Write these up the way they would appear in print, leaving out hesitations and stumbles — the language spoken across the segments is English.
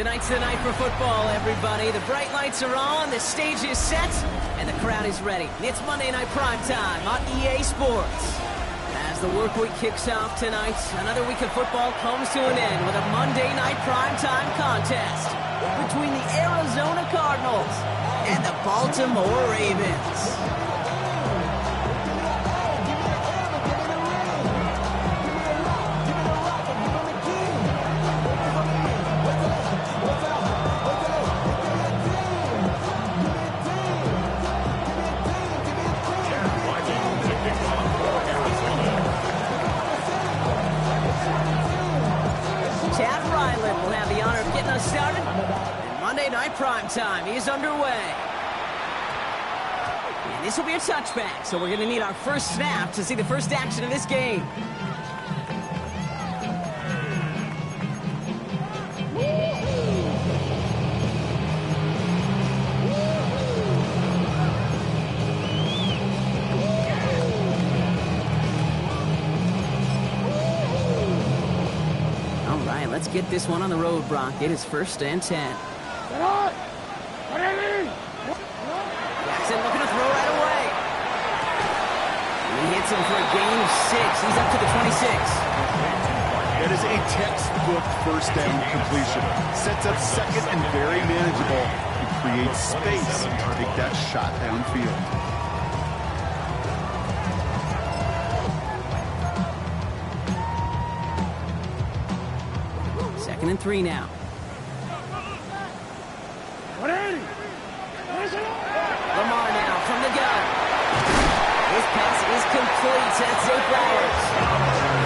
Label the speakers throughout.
Speaker 1: Tonight's the night for football, everybody. The bright lights are on, the stage is set, and the crowd is ready. It's Monday Night Primetime on EA Sports. As the work week kicks off tonight, another week of football comes to an end with a Monday Night Primetime contest between the Arizona Cardinals and the Baltimore Ravens. Will have the honor of getting us started, and Monday Night Primetime is underway. And this will be a touchback, so we're going to need our first snap to see the first action of this game. Let's get this one on the road, Brock. It is 1st and 10. Jackson looking to throw right away. And he hits him for a gain of 6. He's up to the 26.
Speaker 2: That is a textbook first down completion. Sets up second and very manageable. It creates space to take that shot downfield.
Speaker 1: 2nd and 3 now. Lamar now from the gun. His pass is complete. That's Zay Flowers.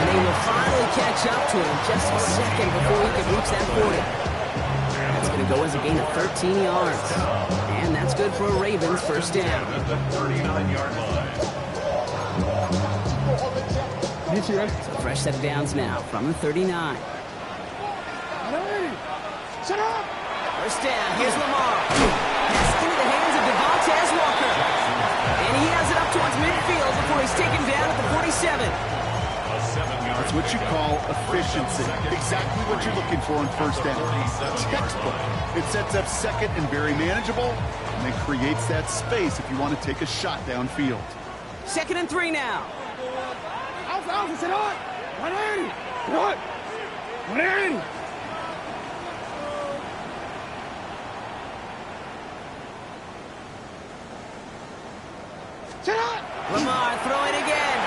Speaker 1: And they will finally catch up to him just a second before he can reach that 40. That's going to go as a gain of 13 yards. And that's good for a Ravens first down. So fresh set of downs now from the 39. First down, here's Lamar. Pass into the hands of Devontae Walker. And he has it up towards midfield before he's taken down at the 47.
Speaker 2: That's what you call efficiency. Exactly what you're looking for on first down. Textbook. It sets up second and very manageable, and then creates that space if you want to take a shot downfield.
Speaker 1: 2nd and 3 now. Lamar throwing again.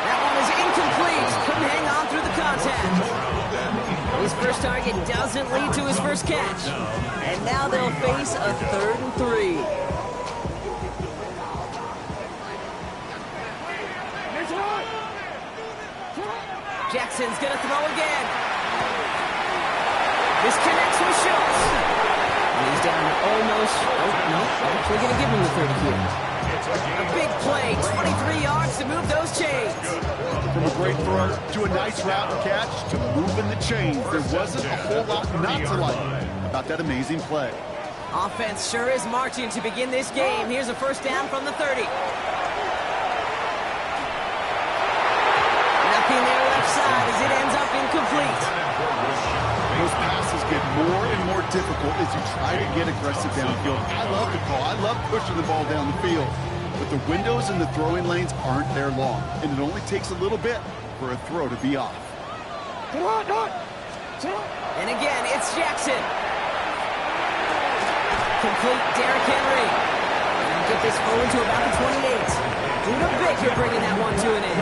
Speaker 1: That one is incomplete. Couldn't hang on through the contact. His first target doesn't lead to his first catch. And now they'll face a 3rd and 3. Jackson's going to throw again. This connects with Schultz. And he's down to almost, actually going to give him the 30 here. A big play, 23 yards to move those chains.
Speaker 2: From a great throw to a nice route and catch to moving the chains, there wasn't a whole lot not to like about that amazing play.
Speaker 1: Offense sure is marching to begin this game. Here's a first down from the 30. Nothing there left side as it ends up incomplete.
Speaker 2: Those passes get more and more difficult as you try to get aggressive downfield. I love the call. I love pushing the ball down the field. But the windows in the throwing lanes aren't there long, and it only takes a little bit for a throw to be off.
Speaker 1: And again, it's Jackson. Complete Derrick Henry. And get this forward to about the 28. Luda Baker bringing that one to an end.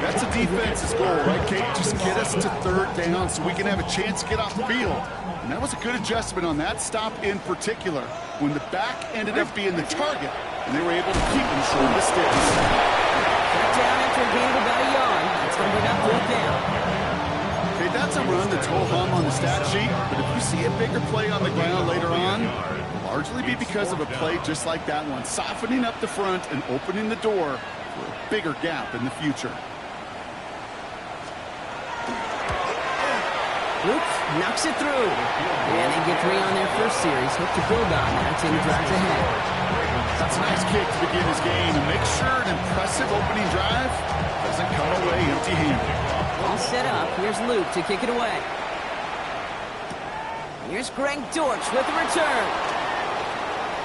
Speaker 2: That's a defense's goal, right, Kate? Just get us to 3rd down so we can have a chance to get off the field. And that was a good adjustment on that stop in particular, when the back ended up being the target, and they were able to keep him short of the sticks.
Speaker 1: Back down after a gain of about a yard. It's going to bring up 4th down.
Speaker 2: Okay, that's a run that's ho-hum on the stat sheet, but if you see a bigger play on the ground later on, it'll largely be because of a play just like that one, softening up the front and opening the door for a bigger gap in the future.
Speaker 1: Luke knocks it through. And they get 3 on their first series. Hope to build on that and drives ahead.
Speaker 2: That's a nice kick to begin this game. And make sure an impressive opening drive doesn't come away empty-handed.
Speaker 1: All set up. Here's Luke to kick it away. Here's Greg Dortch with the return.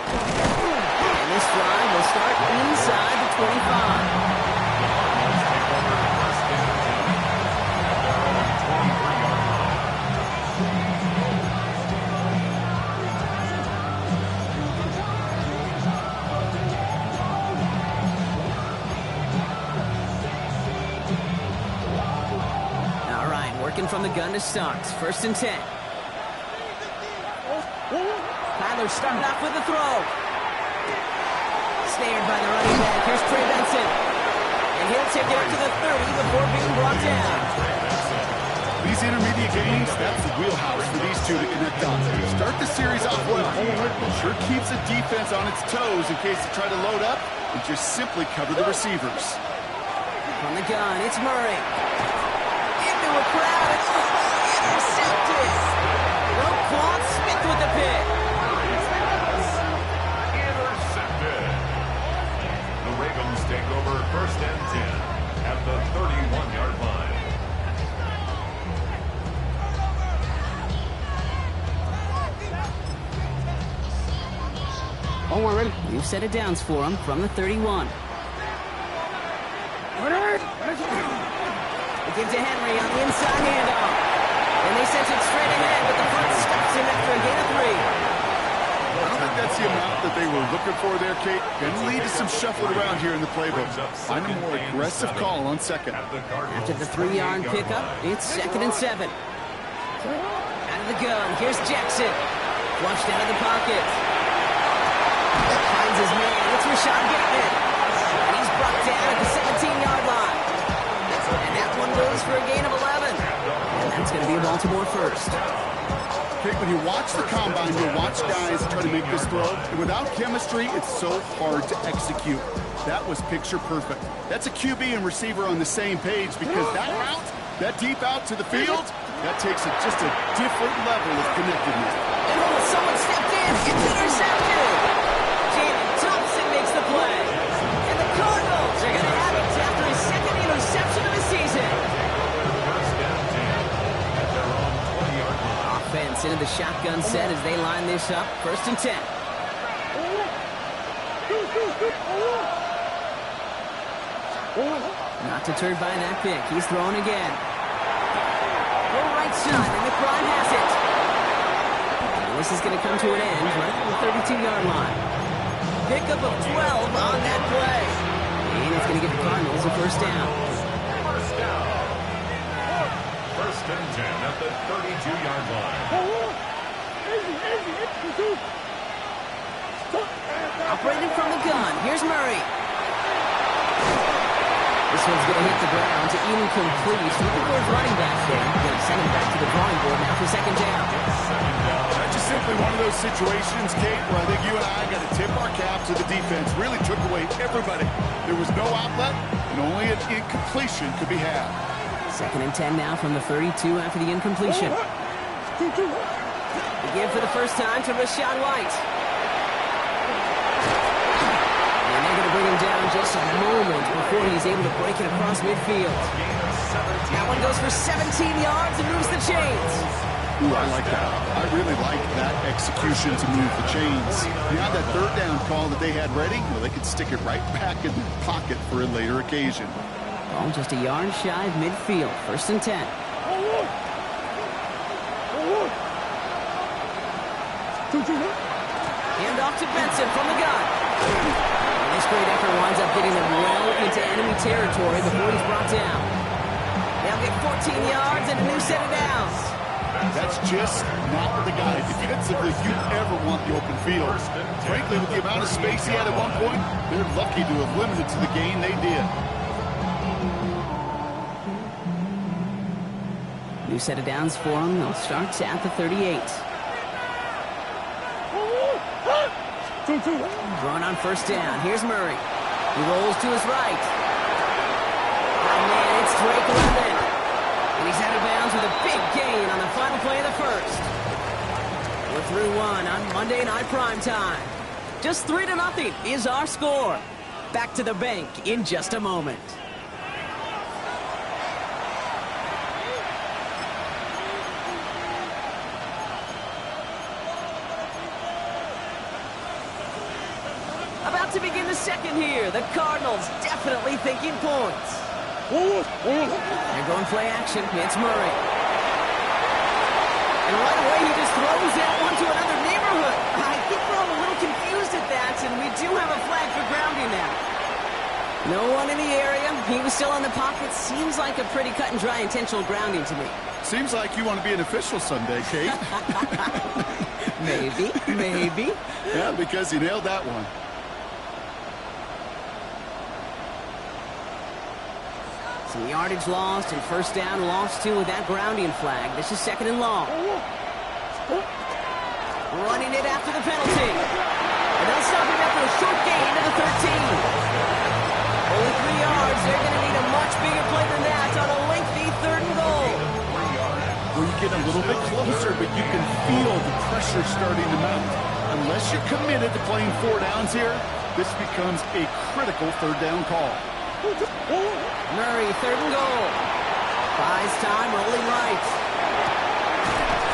Speaker 1: And this drive will start inside the 25. From the gun to start. 1st and 10. Kyler starting off with the throw. Snared by the running back. Here's Trey Benson. And he'll take it up to the 30 before being brought down.
Speaker 2: These intermediate games, that's the wheelhouse for these two to connect on. Start the series off well. It sure keeps the defense on its toes in case they try to load up and just simply cover the receivers.
Speaker 1: From the gun, it's Murray. A crowd, it's intercepted. Roquan Smith with the pick.
Speaker 3: Intercepted. The Ravens take over 1st and 10 at the 31-yard line.
Speaker 1: Oh, we're ready. New set of downs for him from the 31. Give to Henry on the inside handoff. And they sent it straight ahead, but the front stops him after a gain of 3.
Speaker 2: I don't think that's the amount that they were looking for there, Kate. Going to lead to some shuffling around here in the playbook. Find a more aggressive call on 2nd.
Speaker 1: After the 3-yard pickup, it's 2nd and 7. Out of the gun, here's Jackson. Flushed out of the pocket. Finds his man, it's Rashad Bateman. And he's brought down at the 17-yard line. And that one goes for a gain of 11. And that's going to be a Baltimore first.
Speaker 2: Okay, when you watch the combine, you'll watch guys try to make this throw. And without chemistry, it's so hard to execute. That was picture perfect. That's a QB and receiver on the same page because that route, that deep out to the field, that takes just a different level of connectedness.
Speaker 1: And someone stepped in. It's intercepted. Jalen Thompson makes the play. And the Cardinals are going to have it after his 2nd interception of the season. Offense into the shotgun set as they line this up. 1st and 10. Not deterred by that pick. He's throwing again. Go right side, and McBride has it. And this is going to come to an end right at the 32-yard line. Pickup of 12 on that play. And it's going to give the Cardinals a 1st down.
Speaker 3: 1st and 10 at the 32-yard line.
Speaker 1: Operating from the gun. Here's Murray. This one's going to hit the ground to incomplete. Looking for his running back there. Going to send him back to the drawing board now for 2nd down.
Speaker 2: That's just simply one of those situations, Kate, where I think you and I got to tip our cap to the defense. Really took away everybody. There was no outlet, and only an incompletion could be had.
Speaker 1: 2nd and 10 now from the 32 after the incompletion. Again for the first time to Rashad White. And they're going to bring him down just a moment before he's able to break it across midfield. That one goes for 17 yards and moves the chains.
Speaker 2: Ooh, I like that. I really like that execution to move the chains. Now that 3rd down call that they had ready, well, they could stick it right back in their pocket for a later occasion.
Speaker 1: Ball just a yard shy of midfield. 1st and 10. Hand off to Benson from the gun. And this great effort winds up getting them well into enemy territory before he's brought down. They'll get 14 yards and a new set of downs.
Speaker 2: That's just not the guy defensively you ever want the open field. Frankly, with the amount of space he had at one point, they're lucky to have limited to the gain they did.
Speaker 1: New set of downs for him. They'll start at the 38. Throwing on 1st down. Here's Murray. He rolls to his right. Oh, man, it's Drake London. And he's out of bounds with a big gain on the final play of the 1st. We're through 1 on Monday Night Primetime. Just 3-0 is our score. Back to the bank in just a moment. about to begin the second here. The Cardinals definitely thinking points. They're going play action. It's Murray. And right away, he just throws that one to another neighborhood. I think we're all a little confused at that, and we do have a flag for grounding now. No one in the area. He was still in the pocket. Seems like a pretty cut and dry intentional grounding to me.
Speaker 2: Seems like you want to be an official someday, Kate.
Speaker 1: Maybe.
Speaker 2: Yeah, because you nailed that one.
Speaker 1: Some yardage lost and first down lost too with that grounding flag. This is second and long. Running it after the penalty. And they'll stop him after a short gain to the 13. Only 3 yards. They're going to need a much bigger play than that on a lengthy third and goal.
Speaker 2: Well, you get a little bit closer, but you can feel the pressure starting to mount. Unless you're committed to playing 4 downs here, this becomes a critical third down call.
Speaker 1: Murray, third and goal. Buys time, rolling right.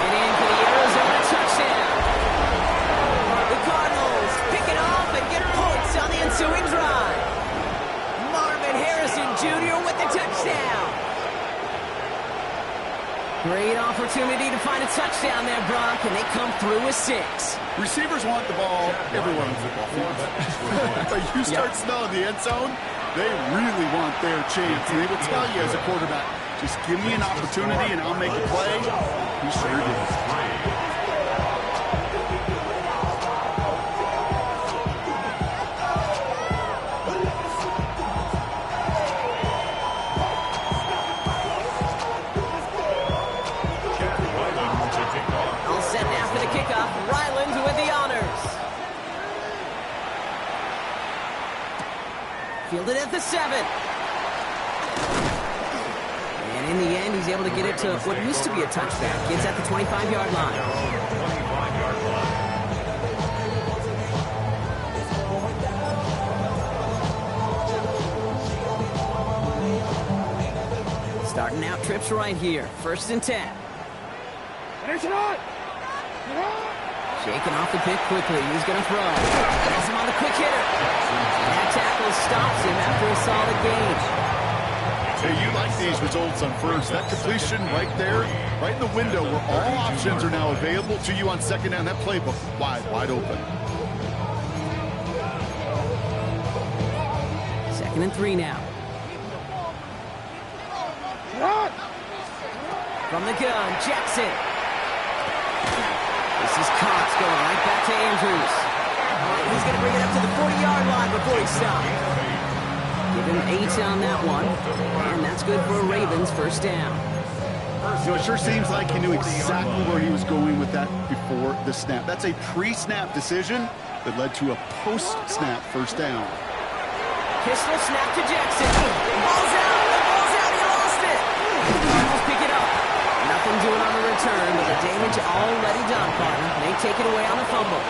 Speaker 1: And in for the Arizona touchdown. The Cardinals pick it off and get points on the ensuing drive. Marvin Harrison Jr. with the touchdown. Great opportunity to find a touchdown there, Brock, and they come through with 6.
Speaker 2: Receivers want the ball everywhere on the football field. But you start smelling the end zone, they really want their chance. And they will tell you as a quarterback, just give me an opportunity and I'll make a play. He sure did.
Speaker 1: Fielded at the 7. And in the end, he's able to get it to what used to be a touchback. Gets at the 25-yard line. Starting out trips right here. First and 10. Shaking off the pick quickly. He's going to throw. Gets him on the quick hitter. That tackle stops him after a solid gain.
Speaker 2: Hey, you like these results on first. That completion right there, right in the window where all options are now available to you on second down. That playbook wide open.
Speaker 1: Second and 3 now. From the gun, Jackson. This is Cox going right back to Andrews. He's going to bring it up to the 40-yard line before he stops. Give him 8 on that one. And that's good for a Ravens first down.
Speaker 2: You know, it sure seems like he knew exactly where he was going with that before the snap. That's a pre-snap decision that led to a post-snap first down.
Speaker 1: Pistol snap to Jackson. Ball's out. The ball's out. He lost it. Cardinals pick it up. Nothing doing on the return, but the damage already done, partner. They take it away on the fumble.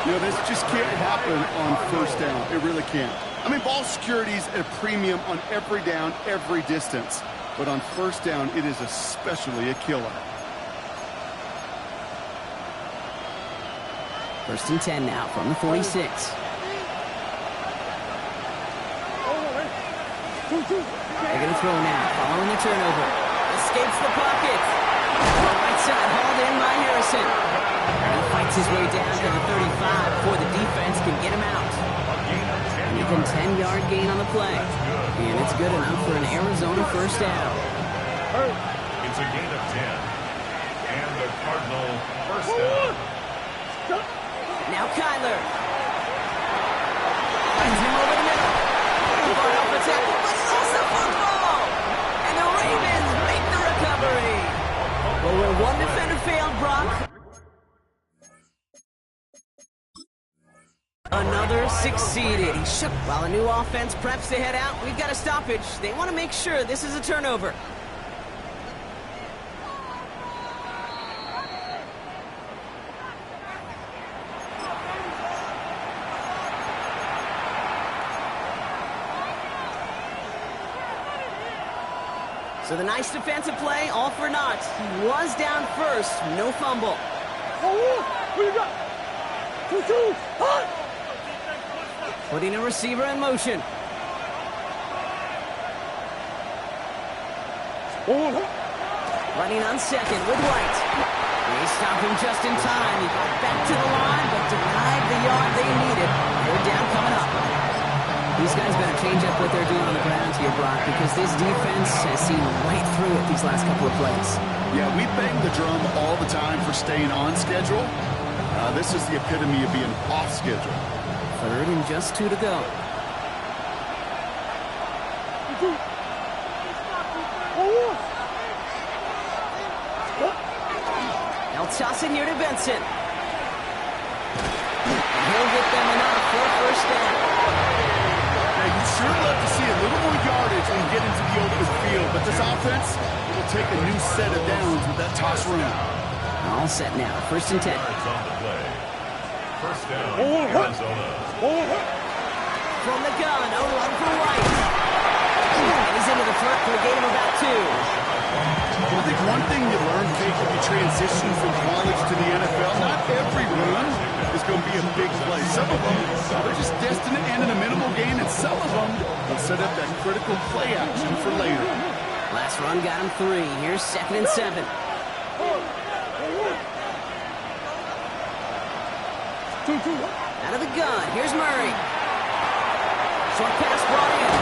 Speaker 2: You know, this just can't happen on first down. It really can't. I mean, ball security's at a premium on every down, every distance. But on first down, it is especially a killer.
Speaker 1: First and 10 now from the 46. They're going to throw now, following the turnover. Escapes the pocket. Right side, hauled in by Harrison. And he fights his way down to the 35 before the defense can get him out. And even 10-yard gain on the play. And it's good enough for an Arizona first down.
Speaker 3: It's a gain of 10. And the Cardinal first down.
Speaker 1: Now Kyler. Finds him over the middle. Far off the tackle, but he lost the football. And the Ravens make the recovery. Well, where one defender failed, Brock, another succeeded. He shook while a new offense preps to head out. We've got a stoppage. They want to make sure this is a turnover. So the nice defensive play, all for naught. He was down first, no fumble. Putting a receiver in motion. Running on second with White. They stopped him just in time. He got back to the line, but denied the yard they needed. Third down coming up. These guys better change up what they're doing on the ground here, Brock, because this defense has seen right through it these last couple of plays.
Speaker 2: Yeah, we bang the drum all the time for staying on schedule. This is the epitome of being off schedule.
Speaker 1: Third and just 2 to go. They'll toss it here to Benson. And he'll get them enough for a first down.
Speaker 2: Now, you'd sure love to see a little more yardage when you get into the open field, but this offense will take a new set of downs with that toss run.
Speaker 1: All set now. First and 10.
Speaker 3: First down, Arizona.
Speaker 1: From the gun, run for White. And he's into the front for a gain of about 2.
Speaker 2: I think one thing you learn, Kate, when you transition from college to the NFL, not every run is going to be a big play. Some of them, they're just destined to end in a minimal gain, and some of them will set up that critical play action for later.
Speaker 1: Last run got him 3. Here's 2nd and 7. Out of the gun, here's Murray. Short pass brought in.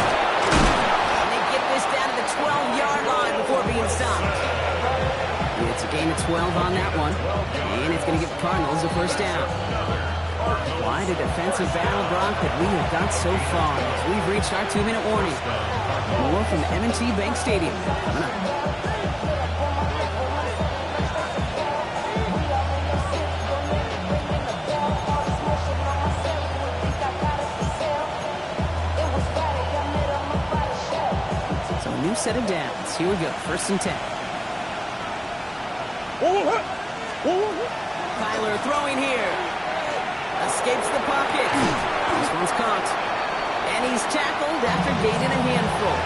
Speaker 1: And they get this down to the 12-yard line before being stopped. It's a gain of 12 on that one. And it's going to give the Cardinals a first down. Quite a defensive battle, Brock, that we have got so far as we've reached our 2-minute warning. More from the M&T Bank Stadium coming up. New set of downs. Here we go. First and 10. Kyler throwing here. Escapes the pocket. This one's caught. And he's tackled after gaining a handful.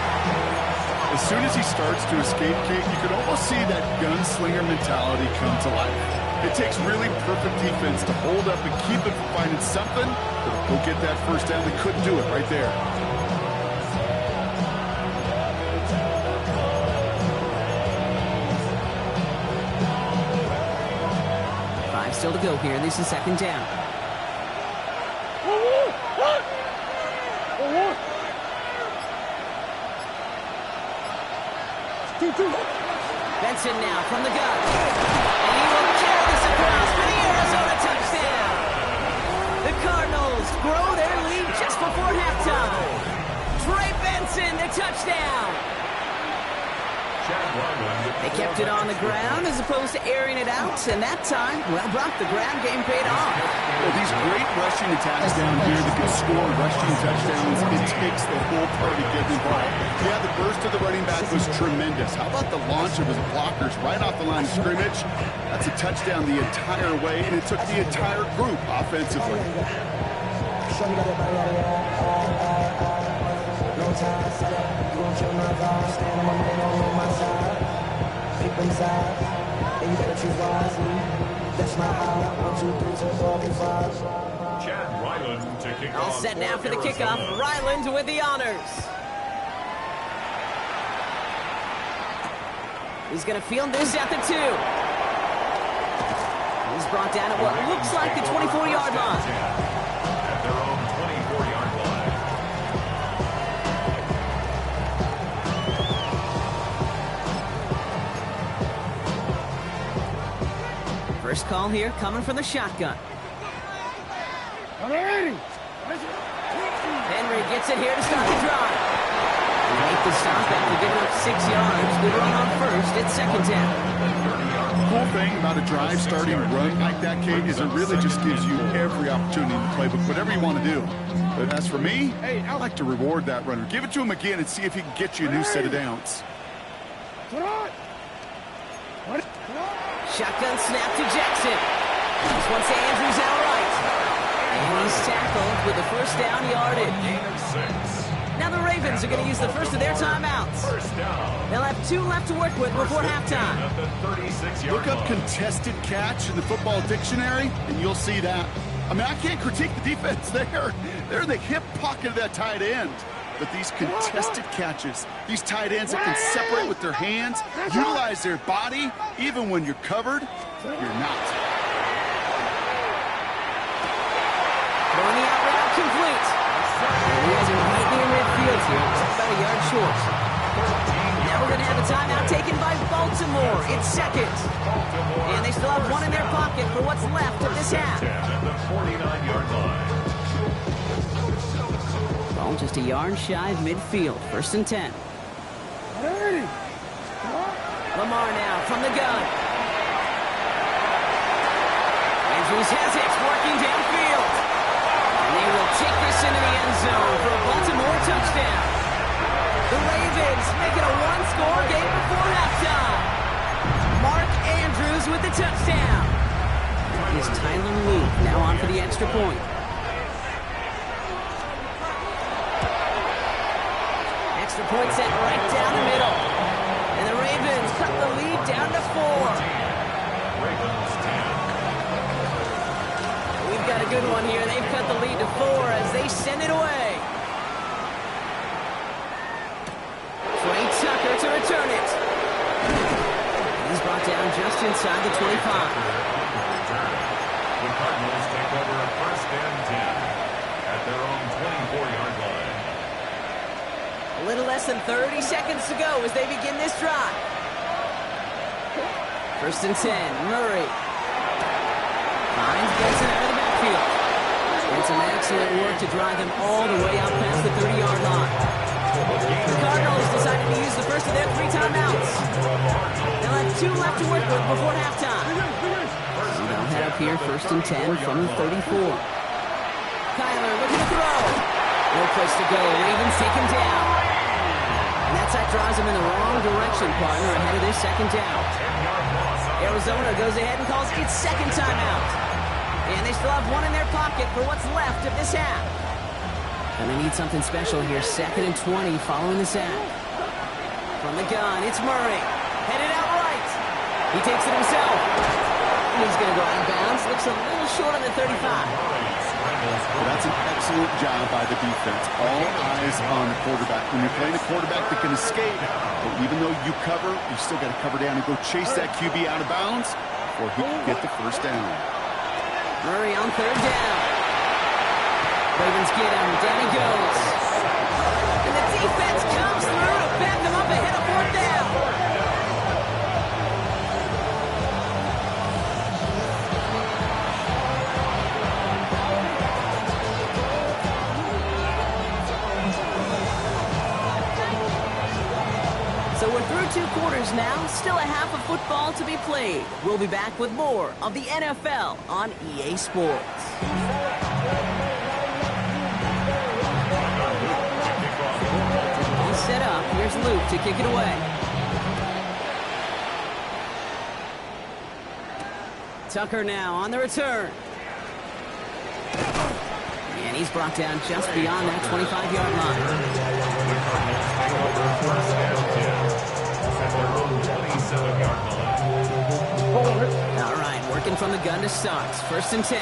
Speaker 2: As soon as he starts to escape, Kate, you can almost see that gunslinger mentality come to life. It takes really perfect defense to hold up and keep it from finding something that'll go get that first down. They couldn't do it right there.
Speaker 1: Still to go here. This is 2nd down. Benson now from the gun. And he will carry this across for the Arizona touchdown. The Cardinals grow their lead just before halftime. Trey Benson, the touchdown. They kept it on the ground as opposed to airing it out, and that time, well, Brock, the ground game paid off.
Speaker 2: Well, these great rushing attacks down here that can score rushing touchdowns, it takes the whole party getting involved. Yeah, the burst of the running back was tremendous. How about the launch of his blockers right off the line of scrimmage? That's a touchdown the entire way, and it took the entire group offensively.
Speaker 1: All set now for the kickoff. Ryland with the honors. He's going to field this at the 2. He's brought down at what looks like the 24-yard line.
Speaker 3: At their own 24-yard line.
Speaker 1: First call here coming from the shotgun. Henry gets it here to start the drive. They make the stop after giving up 6 yards. Good run on first. It's 2nd down.
Speaker 2: The cool thing about a drive starting run like that, Kate, is it really just gives you every opportunity in the playbook, whatever you want to do. But as for me, hey, I like to reward that runner. Give it to him again and see if he can get you a new set of downs.
Speaker 1: Shotgun snap to Jackson. This one's to Andrews outright. And he's tackled with the first down yardage. Now the Ravens are going to use the first of their timeouts. They'll have 2 left to work with before halftime.
Speaker 2: Look up contested catch in the football dictionary, and you'll see that. I mean, I can't critique the defense there. They're in the hip pocket of that tight end. But these contested catches, these tight ends that can separate with their hands, utilize their body, even when you're covered, you're not.
Speaker 1: Throwing the out route complete. He has it right near midfield here, just about a yard short. Now we're going to have a timeout taken by Baltimore. It's second. And they still have one in their pocket for what's left of this half.
Speaker 3: At the 49-yard line.
Speaker 1: Ball just a yard shy of midfield. First and 10. Lamar now from the gun. Andrews has it, working downfield. And they will take this into the end zone for a Baltimore touchdown. The Ravens make it a one-score game before halftime. Mark Andrews with the touchdown. Is Tyler Luke now on for the extra point. Extra point set right down the middle. And the Ravens cut the lead down to 4.
Speaker 3: Ravens 10.
Speaker 1: We've got a good one here. They've cut the lead to 4 as they send it away. Trey Tucker to return it. He's brought down just inside the 25.
Speaker 3: The Cardinals take over first and 10 at their own 24-yard line.
Speaker 1: A little less than 30 seconds to go as they begin this drive. First and 10, Murray. Finds Benson out of the backfield. And some excellent work to drive them all the way out past the 30-yard line. The Cardinals decided to use the first of their 3 timeouts. They'll have 2 left to work with before halftime. So they'll head up here first and 10 from the 34. Kyler looking to throw. No place to go. Ravens take him down. And that sack drives him in the wrong direction, partner, ahead of this second down. Arizona goes ahead and calls its second timeout. And they still have one in their pocket for what's left of this half. And they need something special here. Second and 20 following the sack. From the gun, it's Murray. Headed out right. He takes it himself. And he's going to go out of bounds. Looks a little short on the 35.
Speaker 2: Well, that's an excellent job by the defense. All eyes on the quarterback. When you're playing a quarterback that can escape, but even though you cover, you still got to cover down and go chase that QB out of bounds or he can get the first down.
Speaker 1: Murray on third down. Ravens get him. Down he goes. And the defense comes through to back them up ahead of fourth down. So we're through 2 quarters now. Still a half of football to be played. We'll be back with more of the NFL on EA Sports. Set up. Here's Luke to kick it away. Tucker now on the return. And he's brought down just beyond that 25-yard line. All right, working from the gun to start. First and 10.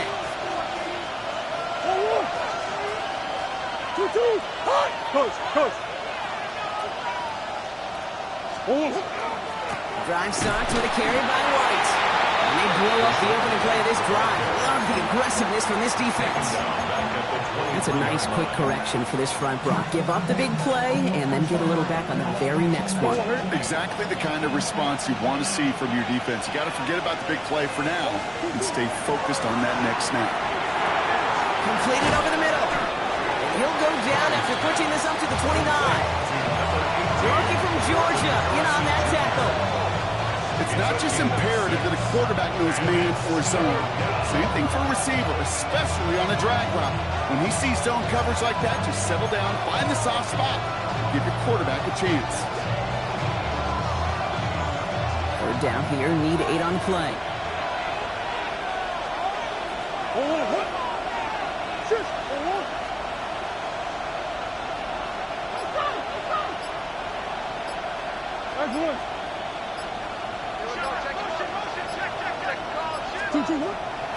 Speaker 4: Coach.
Speaker 1: Drive starts with a carry by White. And they blow up the opening play of this drive. Love the aggressiveness from this defense. That's a nice quick correction for this front block. Give up the big play and then get a little back on the very next one.
Speaker 2: Exactly the kind of response you want to see from your defense. You got to forget about the big play for now and stay focused on that next snap.
Speaker 1: Completed over the middle. And he'll go down after pushing this up to the 29. Rookie from Georgia in on that tackle.
Speaker 2: It's not just imperative that a quarterback knows man or zone. Same thing for a receiver, especially on a drag route. When he sees zone coverage like that, just settle down, find the soft spot, give your quarterback a chance.
Speaker 1: Third down here, need 8 on play.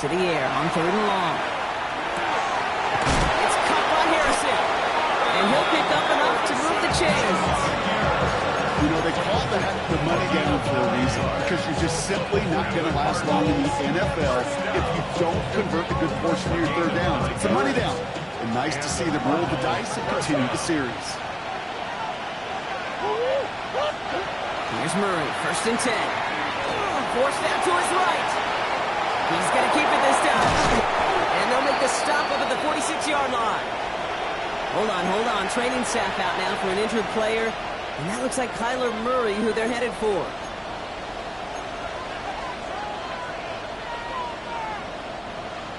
Speaker 1: To the air on third and long. changed.
Speaker 2: You know, they call that the money down for a reason, because you're just simply not going to last long in the NFL if you don't convert a good portion of your third downs. It's a money down. And nice to see them roll the dice and continue the series.
Speaker 1: Here's Murray, 1st and 10. Forced out to his right. He's going to keep it this time. And they'll make the stop up at the 46-yard line. Hold on. Training staff out now for an injured player. And that looks like Kyler Murray, who they're headed for.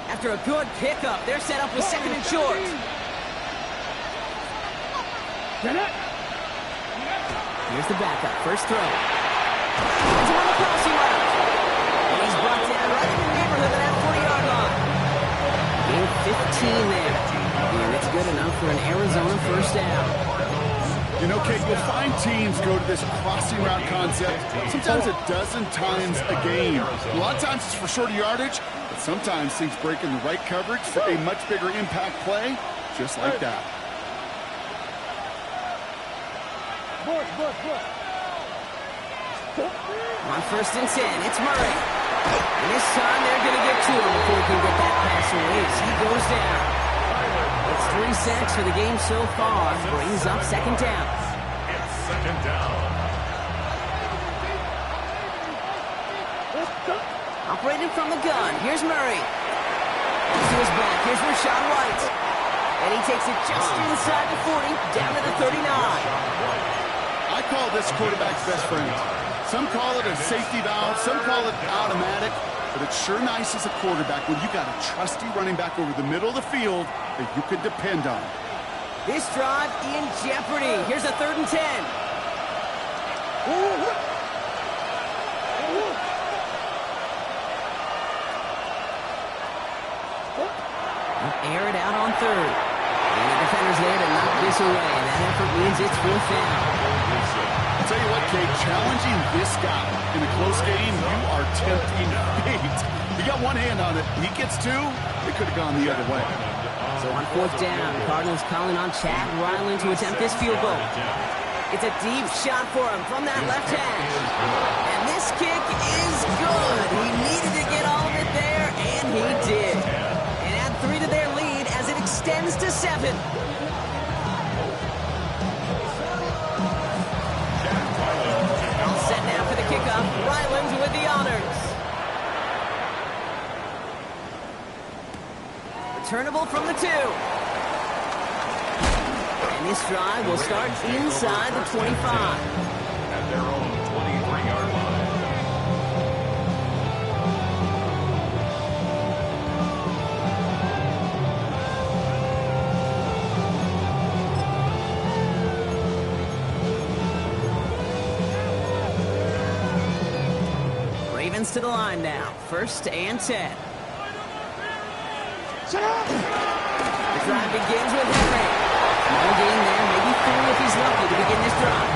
Speaker 1: After a good pickup, they're set up with 2nd and short. Here's the backup. First throw. He's on the crossing route. And he's brought down right in the neighborhood of that 40-yard line. Gain 15 there. And it's good enough for an Arizona first down.
Speaker 2: You know, Kate, you'll find teams go to this crossing route concept sometimes a dozen times a game. A lot of times it's for shorter yardage, but sometimes things break in the right coverage for a much bigger impact play, just like that.
Speaker 1: On 1st and 10, it's Murray. And this time they're going to get to him before he can get that pass away as he goes down. It's 3 sacks for the game so far. Brings up 2nd down.
Speaker 3: It's 2nd down.
Speaker 1: Operating from the gun. Here's Murray. To his back. Here's Rashad White. And he takes it just inside the 40, down to the 39.
Speaker 2: I call this quarterback's best friend. Some call it a safety valve, some call it automatic, but it's sure nice as a quarterback when you got a trusty running back over the middle of the field that you can depend on.
Speaker 1: This drive in jeopardy. Here's a 3rd and 10. Air it out on 3rd. And the defender's there to knock this away. And that effort means it's 4th down.
Speaker 2: I'll tell you what, Kate, challenging this guy in a close game, you are tempting fate. You got one hand on it. He gets 2. It could have gone the other way.
Speaker 1: So on 4th down, Cardinals calling on Chad Ryland to attempt this field goal. It's a deep shot for him from that left hash. And this kick is good. He needed to get all of it there, and he did. And add 3 to their lead as it extends to 7. All set now for the kickoff. Ryland with the honors. Returnable from the 2. And this drive will start inside the 25.
Speaker 3: At their own 23-yard line.
Speaker 1: Ravens to the line now. 1st and 10. The drive begins with Henry. Small gain there, maybe 3 if he's lucky to begin this drive.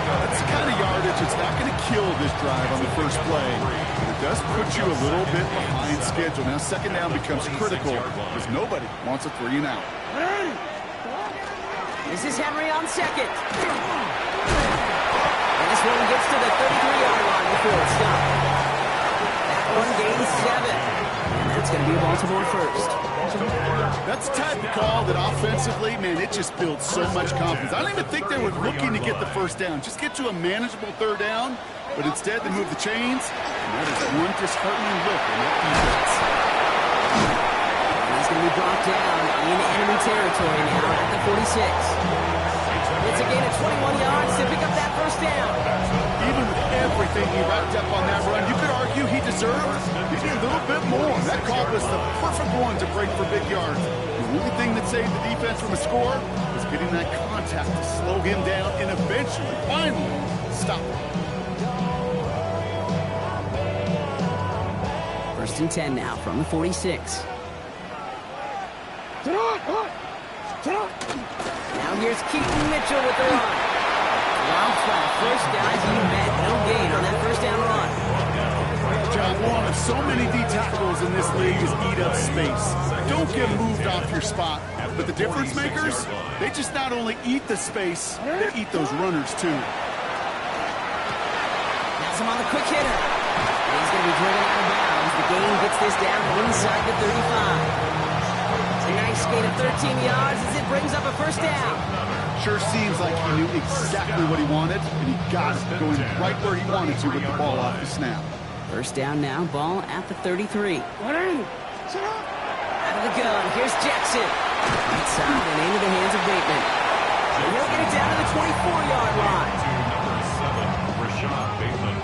Speaker 2: That's the kind of yardage that's not going to kill this drive on the first play, but it does put you a little bit behind schedule. Now 2nd down becomes critical because nobody wants a 3 and out.
Speaker 1: This is Henry on 2nd. And this one gets to the 33-yard line before it's stopped. That one gains 7. It's going to be Baltimore first.
Speaker 2: That's the type of call that offensively, man, it just builds so much confidence. I don't even think they were looking to get the 1st down. Just get to a manageable 3rd down, but instead they move the chains, and that is one disheartening look in that defense.
Speaker 1: He's going to be brought down in enemy territory now at the 46. It's a gain of 21 yards to pick up that 1st down.
Speaker 2: Even with everything he wrapped up on that run, you could argue he deserved maybe a little bit more. That call was the perfect one to break for big yards. The only thing that saved the defense from a score was getting that contact to slow him down and eventually, finally, stop him.
Speaker 1: 1st and 10 now from the 46. Now here's Keaton Mitchell with the run. Wild flat, 1st guys, you bet, no gain on that 1st down run.
Speaker 2: Job one of so many D tackles in this league is eat up space. Don't won't get moved off your spot. But the difference makers, they just not only eat the space, they eat those runners too.
Speaker 1: That's him on the quick hitter. He's going to be driven out of bounds. The game gets this down inside the 35. It's a nice gain of 13 yards as it brings up a first down.
Speaker 2: Sure seems like he knew exactly what he wanted, and he got it going right where he wanted to with the ball off the snap.
Speaker 1: First down now, ball at the 33. Out of the gun, here's Jackson. Right side and into the hands of Bateman. And he'll get it down to the 24-yard line.
Speaker 3: Number 7, Rashad Bateman.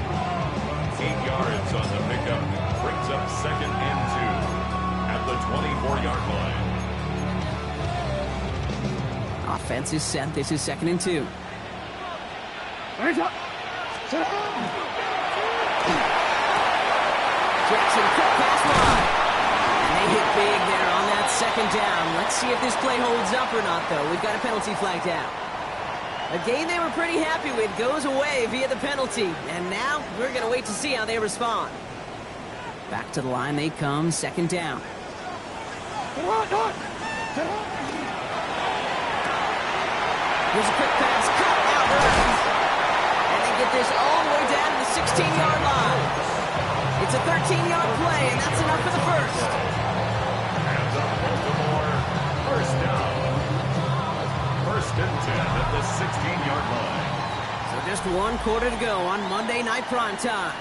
Speaker 3: 8 yards on the pickup. Brings up 2nd and 2 at the 24-yard line.
Speaker 1: Offense is set. This is 2nd and 2. Jackson, quick pass line. And they hit big there on that 2nd down. Let's see if this play holds up or not, though. We've got a penalty flag down. A game they were pretty happy with goes away via the penalty. And now we're going to wait to see how they respond. Back to the line they come, 2nd down. Here's a quick pass, cut out right. And they get this all the way down to the 16-yard line. It's a 13-yard play, and that's enough for the first.
Speaker 3: And up Baltimore, first down. 1st and 10 at the 16-yard line.
Speaker 1: So just 1 quarter to go on Monday Night Primetime.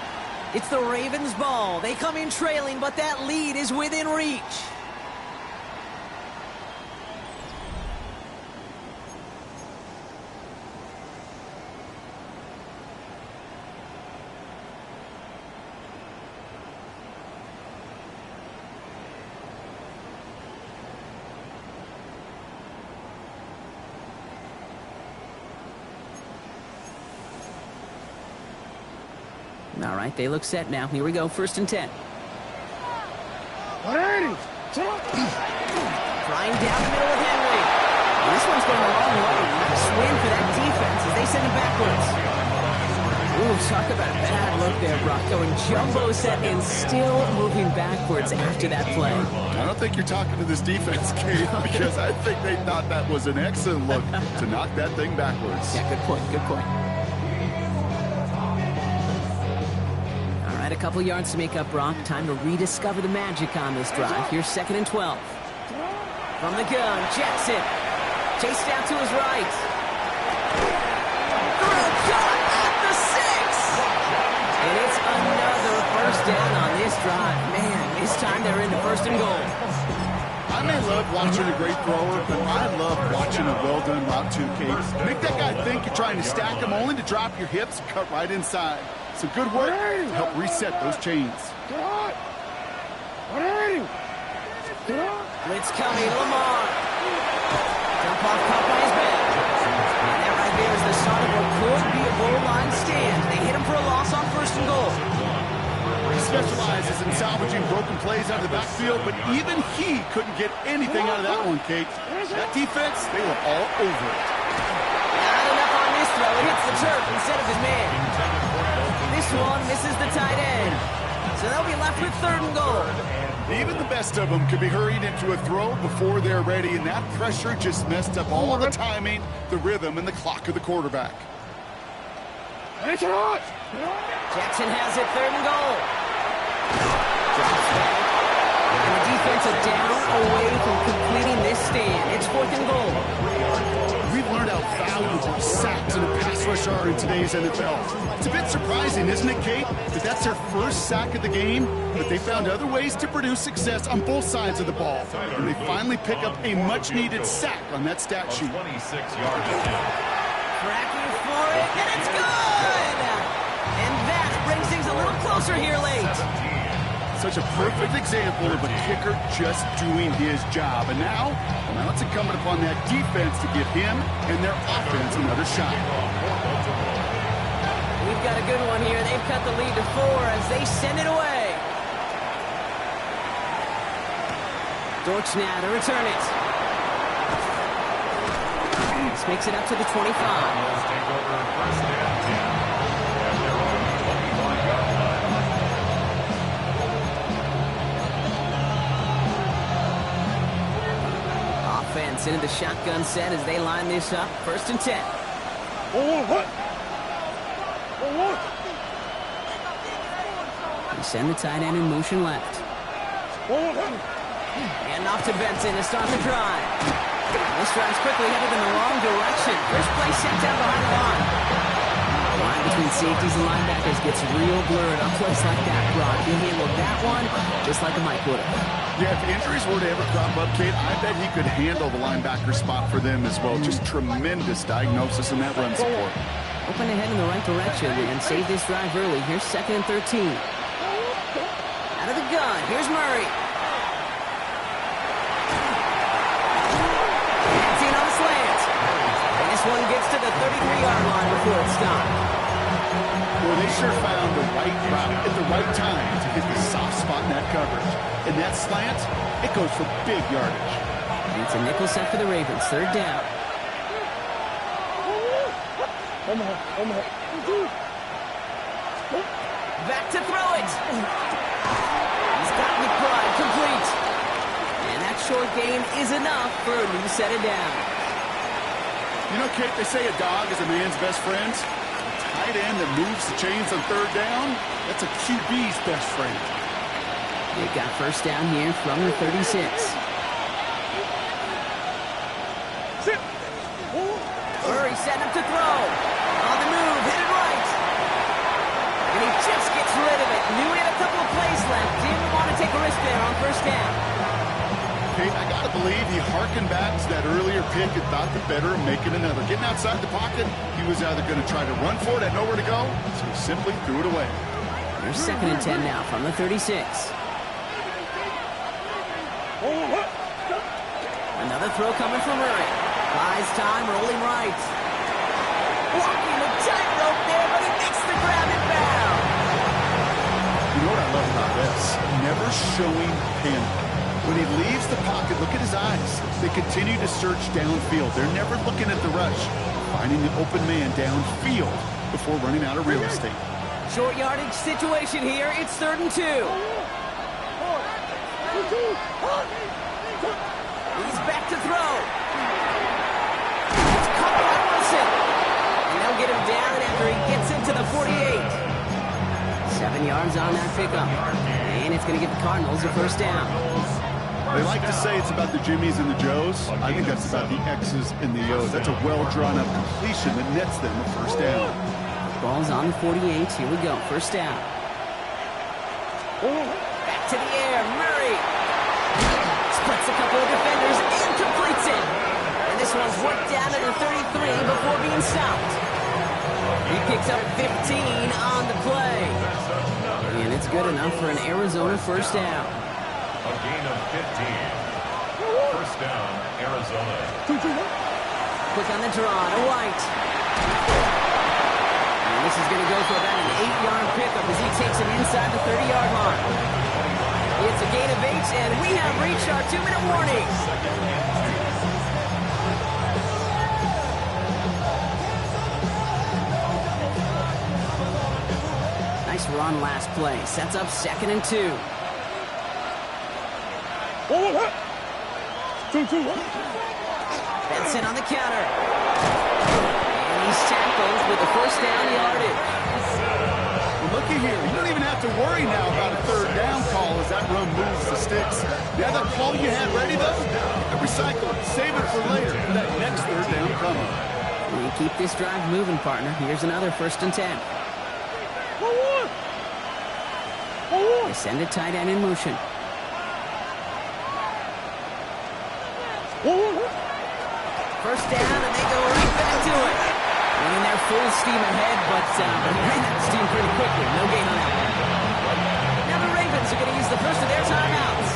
Speaker 1: It's the Ravens' ball. They come in trailing, but that lead is within reach. All right, they look set now. Here we go, 1st and 10. Flying down the middle of Henry. And this one's going a long way. Nice win for that defense as they send him backwards. Ooh, talk about a bad look there, Brock. Going jumbo set and still moving backwards after that play.
Speaker 2: I don't think you're talking to this defense, Kate, because I think they thought that was an excellent look to knock that thing backwards.
Speaker 1: Yeah, good point, good point. A couple yards to make up, Brock. Time to rediscover the magic on this drive. Here's 2nd and 12. From the gun, Jackson. Chased out to his right. Through, caught at the 6. And it's another first down on this drive. Man, this time they're into 1st and goal.
Speaker 2: I may love watching a great thrower, but I love watching a well-done route too, Kate. Make that guy think you're trying to stack him only to drop your hips and cut right inside. Some good work to help reset those chains.
Speaker 1: Blitz coming, Lamar. Jump off caught by his back. And that right there is the start of what could be a goal line stand. They hit him for a loss on 1st and goal.
Speaker 2: He specializes in salvaging broken plays out of the backfield, but even he couldn't get anything out of that one, Kate. That defense, they were all over it.
Speaker 1: Not enough on this throw. It hits the turf instead of his man. This one misses the tight end. So they'll be left with 3rd and goal.
Speaker 2: Even the best of them could be hurried into a throw before they're ready, and that pressure just messed up all the timing, the rhythm, and the clock of the quarterback.
Speaker 1: Jackson has it, 3rd and goal. Drops back. And the defense is down away from completing this stand. It's 4th and goal.
Speaker 2: We've learned how valuable sacks and a pass rush are in today's NFL. It's a bit surprising, isn't it, Kate, that that's their first sack of the game, but they found other ways to produce success on both sides of the ball. And they finally pick up a much-needed sack on that stat sheet.
Speaker 3: 26-yard attempt.
Speaker 1: Cracking for it, and it's good! And that brings things a little closer here late.
Speaker 2: Such a perfect example of a kicker just doing his job. And now it's incumbent upon that defense to give him and their offense another shot.
Speaker 1: We've got a good one here. They've cut the lead to 4 as they send it away. Dortch now to return it. This makes it up to the 25.
Speaker 3: Cardinals take over 1st and 10 at their own 25-yard line.
Speaker 1: Gets into the shotgun set as they line this up. 1st and 10. They send the tight end in motion left. And off to Benson to start the drive. This drive's quickly headed in the wrong direction. First play sent down behind the line. The line between safeties and linebackers gets real blurred on plays like that, Brock. He handled that one just like a Mike would have.
Speaker 2: Yeah, if injuries were to ever crop up, Kate, I bet he could handle the linebacker spot for them as well. Just tremendous diagnosis in that run support.
Speaker 1: Open ahead in the right direction and save this drive early. Here's 2nd and 13. Out of the gun, here's Murray. Dancing on the slant. And this one gets to the 33-yard line before it's stopped.
Speaker 2: Well, they sure found the right route at the right time to hit the soft spot in that coverage. And that slant, it goes for big yardage.
Speaker 1: And it's a nickel set for the Ravens. 3rd down. Back to throw it. He's got McBride complete. And that short gain is enough for a new set of down.
Speaker 2: You know, Kate, they say a dog is a man's best friend. A tight end that moves the chains on 3rd down, that's a QB's best friend.
Speaker 1: They've got 1st down here from the 36. Murray setting up to throw. On the move, headed right. And he just gets rid of it. Knew he had a couple of plays left. Didn't want to take a risk there on 1st down.
Speaker 2: Kate, I got to believe he harkened back to that earlier pick and thought the better of making another. Getting outside the pocket, he was either going to try to run for it, had nowhere to go, so he simply threw it away.
Speaker 1: Here's 2nd and 10 now from the 36. Another throw coming from Murray. Buys time, rolling right. Walking the tightrope there, but he makes the grab and bound.
Speaker 2: You know what I love about this? Never showing panic. When he leaves the pocket, look at his eyes. They continue to search downfield. They're never looking at the rush. Finding the open man downfield before running out of real estate.
Speaker 1: Short yardage situation here. It's 3rd and 2. He's back to throw. It's caught by Wilson. And they'll get him down after he gets into the 48. 7 yards on that pickup. And it's going to give the Cardinals a 1st down.
Speaker 2: They like to say it's about the Jimmies and the Joes. I think that's about the X's and the O's. That's a well-drawn-up completion that nets them a 1st down.
Speaker 1: Ball's on the 48. Here we go. 1st down. Back to the air. Murray. Splits a couple of defenders and completes it. And this one's worked down to the 33 before being stopped. He picks up 15 on the play. And it's good enough for an Arizona 1st down.
Speaker 3: A gain of 15. 1st down, Arizona.
Speaker 1: Quick on the draw to White. And this is going to go for about an 8-yard pickup as he takes him inside the 30-yard line. It's a gain of 8, and we have reached our 2-minute warning. Nice run last play. Sets up 2nd and 2. Benson on the counter. And he's tackled with the 1st down yardage.
Speaker 2: Well, looky here. You don't even have to worry now about a 3rd down call as that run moves the sticks. Yeah, that call you had ready, though, recycle it. Save it for later. That next 3rd down coming.
Speaker 1: We keep this drive moving, partner. Here's another 1st and 10. They send a tight end in motion. First down, and they go right back to it. And they're full steam ahead, but ran that steam pretty quickly. No gain on that one. Now the Ravens are going to use the first of their timeouts.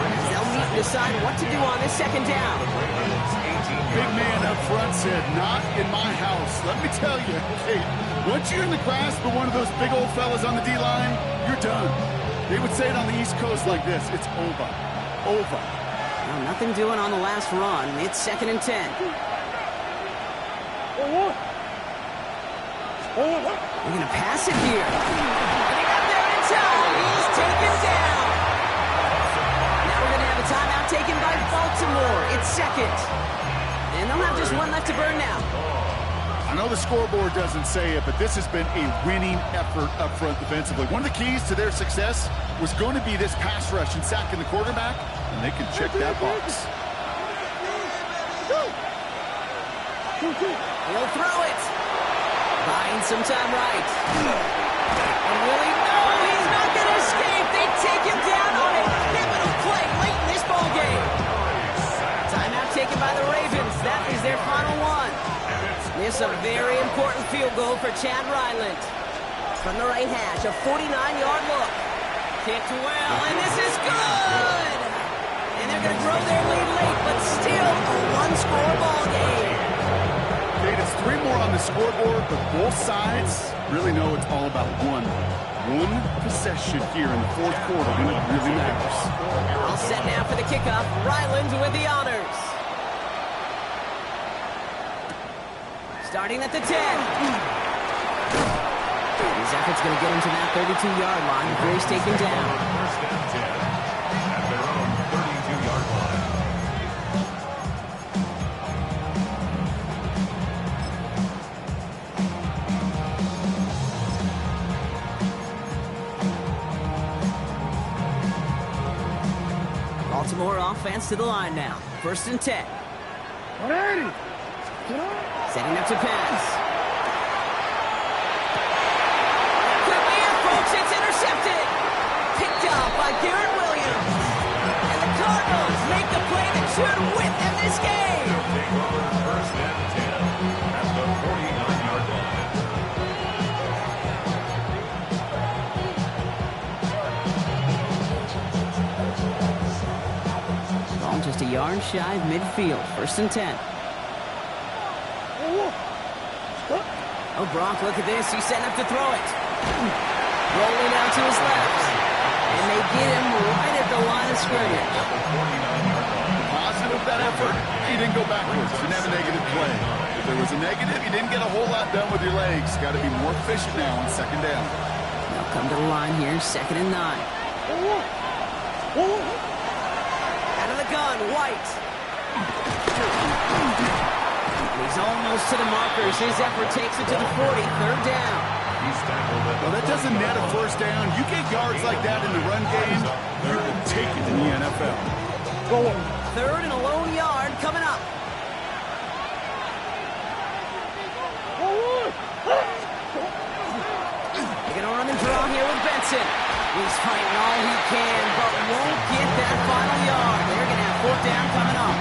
Speaker 1: As they'll meet and decide what to do on this 2nd down.
Speaker 2: Big man up front said, not in my house. Let me tell you, hey, once you're in the grasp of one of those big old fellas on the D-line, you're done. They would say it on the East Coast like this, it's over. Over.
Speaker 1: Well, nothing doing on the last run. It's 2nd and 10. We're going to pass it here. And he got there in time. He's taken down. Now we're going to have a timeout taken by Baltimore. it's second. And they'll have just one left to burn now.
Speaker 2: I know the scoreboard doesn't say it, but this has been a winning effort up front defensively. One of the keys to their success was going to be this pass rush and sacking the quarterback, and they can check that box.
Speaker 1: He'll throw it. Buying some time right. And really, no, he's not going to escape. They take him down on a pivotal play late in this ball game. Timeout taken by the Ravens. That is their final one. This is a very important field goal for Chad Ryland. From the right hash, a 49-yard look. Kicked well, and this is good. And they're going to grow their lead late, but still a one-score ball game.
Speaker 2: It's 3 more on the scoreboard, but both sides really know it's all about one possession here in the fourth quarter when it really matters.
Speaker 1: All set now for the kickoff. Ryland with the honors. Starting at the 10. His effort's going to get him to that 32-yard line. Grace taken down.
Speaker 3: First and 10 at their own 32-yard line.
Speaker 1: Baltimore offense to the line now. First and 10.
Speaker 4: 180.
Speaker 1: Setting up to pass. Quickly approach, it's intercepted. Picked up by Garrett Williams. And the Cardinals make the play that should win them this game.
Speaker 3: Take over first and 10 at the 49-yard line.
Speaker 1: Ball just a yard shy of midfield. First and 10. Oh, Brock, look at this. He's setting up to throw it. Rolling out to his left. And they get him right at the line of scrimmage.
Speaker 2: Positive that effort. He didn't go backwards. Didn't have a negative play. If there was a negative, you didn't get a whole lot done with your legs. Got to be more efficient now on second down.
Speaker 1: They'll come to the line here, second and 9. Out of the gun, White. He's almost to the markers. His effort takes it to the 40. Third down.
Speaker 2: Well, that doesn't net a first down. You get yards like that in the run game, you can take it in the NFL.
Speaker 1: Third and a lone yard coming up. They're going to run and draw here with Benson. He's fighting all he can, but won't get that final yard. They're going to have fourth down coming up.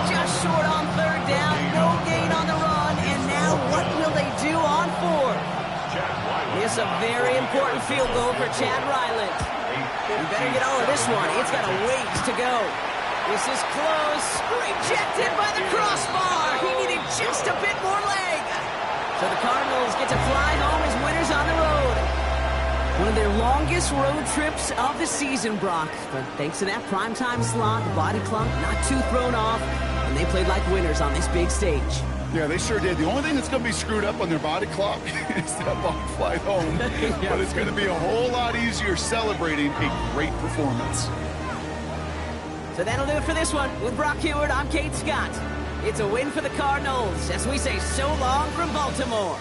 Speaker 1: Just short on third down, no gain on the run, and now what will they do on fourth? It's a very important field goal for Chad Ryland. He better get all of this one. It's got a ways to go. This is close. Rejected by the crossbar. He needed just a bit more leg. So the Cardinals get to fly home as winners on the road. One of their longest road trips of the season, Brock. But thanks to that primetime slot, the body clock not too thrown off, and they played like winners on this big stage.
Speaker 2: Yeah, they sure did. The only thing that's going to be screwed up on their body clock is that long flight home. Yeah. But it's going to be a whole lot easier celebrating a great performance.
Speaker 1: So that'll do it for this one. With Brock Heward, I'm Kate Scott. It's a win for the Cardinals as we say so long from Baltimore.